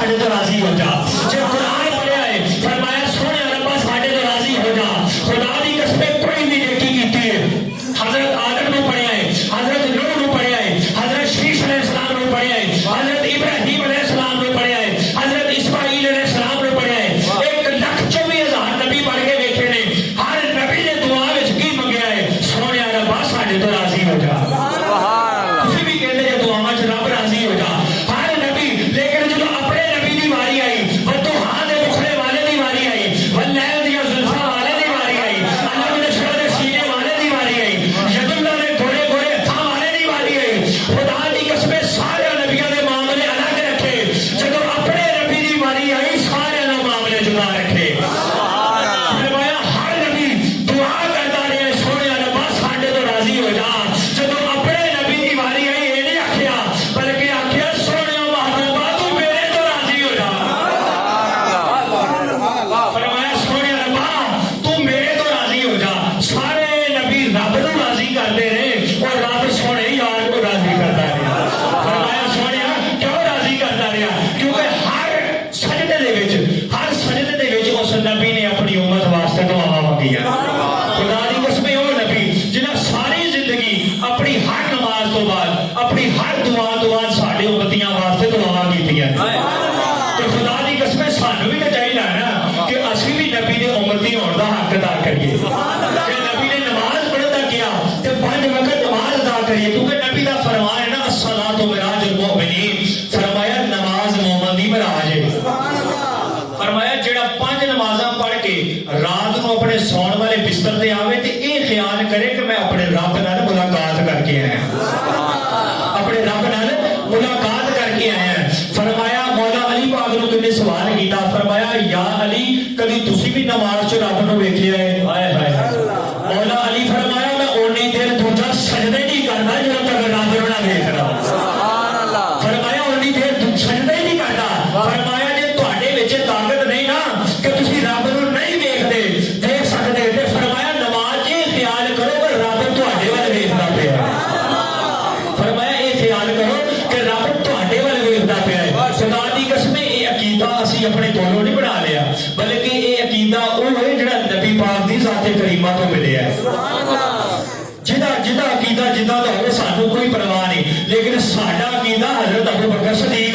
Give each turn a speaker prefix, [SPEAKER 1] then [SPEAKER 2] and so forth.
[SPEAKER 1] साढ़े तो राजी हो जा। जो कुरान पढ़िया है फरमाया सोने रब्बा साढ़े तो राजी हो जा। खुदा दी कसम कोई भी नेकी कीती है हजरत आदम ने पढ़िया है, हजरत नूह ने पढ़िया है, हजरत शीश अलैहिस्सलाम ने पढ़िया है, हजरत इब्राहिम अलैहिस्सलाम ने पढ़िया है, हजरत इस्माइल अलैहिस्सलाम ने पढ़िया है। 1,24,000 नबी पढ़ के देखे ने। हर नबी ने दुआ विच की मंगया है सोने रब्बा साढ़े तो राजी हो जा। तुसीं भी कहंदे जे दुआवां च रब राजी हो जा हर नबी, लेकिन जो अपने नबी की वारी आई वदुहा दे मुखड़े वाले की वारी आई, वल्लैल दी जुल्फा वाले की वारी आई, अल्लाह ने शहर सीने वाले की वारी आई, यदुल्लाह ने घोड़े घोड़े हत्थां वाले की वारी आई। खुदा दी कसम सारे नबियों के मामले अलग रखे, जब अपने नबी की वारी आई सारे मामले जुदा रखे। फरमाया हर नबी दुआ करता रहा सोने रब्बा साढ़े तो राजी हो जा। जब अपने नबी की वारी आई ये नहीं आखिया बल्कि आखिया सोने महबूबा तू मेरे तो राजी हो जा। फरमाया सोने रब्बा तू मेरे तो राजी हो जा। सारे नबी रब को राजी करते रहे और रब सोने यार को राजी करता रहा। फरमाया सोने क्यों राजी करता रहा? क्योंकि हर सजदे दे विच उस नबी ने अपनी उम्मत वास्ते दुआवां मंगियां। खुदा दी कसम ओ नबी जिन्हां सारी जिंदगी अपनी हर नमाज तो बाद अपनी हर दुआ तो बाद साडे उम्मतियां वास्ते दुआवां कीतियां। तो खुदा दी कसम सानू भी तो चाहिए ना कि असीं भी नबी दे उम्मती होण दा हक अदा करिए। कि नबी ने नमाज पढ़न दा किया ते 5 वक्त नमाज अदा करिए, क्योंकि नबी दा फरमान है ना अस्सलातु मिराजुल मुमिनीन। फरमाया नमाज मोमिन दी मिराज है। फरमाया जेड़ा 5 नमाज़ां पढ़ के रात को अपने सौण वाले बिस्तर ते आवे ते ये ख्याल करे कि मैं अपने रब नाल मुलाकात करके आया, अपने रब नाल मुलाकात करके आया। फरमाया मौला अली पाक नूं किन्ने सवाल कीता, फरमाया या अली कभी तुसी भी नमाज च रब नूं वेखिया है? हाय हाय। मौला अली फरमाया मैं ओनी देर दूजा सजदे नहीं करदा जदों तक रब नूं ना वेखदा। फरमाया ओनी देर सजदे नहीं करदा। फरमाया जे तुहाडे विच ताकत नहीं ना कि तुसी रब नूं नहीं वेखदे देख सकदे ते फरमाया नमाज ये ख्याल करो कि रब तुहाडे वल वेखदा पिया। फरमाया ये ख्याल करो कि रब तुहाडे वल वेखदा पिया है। खुदा दी कसम ये अकीदा असीं अपने कोलों नहीं बना लिया बल्कि ये अकीदा वो है जिहड़ा नबी पाक दी ज़ाते करीमा तो मिलिया है। जिदा अकीदा जिदा दा हो सानू कोई परवाह नहीं, लेकिन साडा अकीदा हजरत अबू बकर सदीक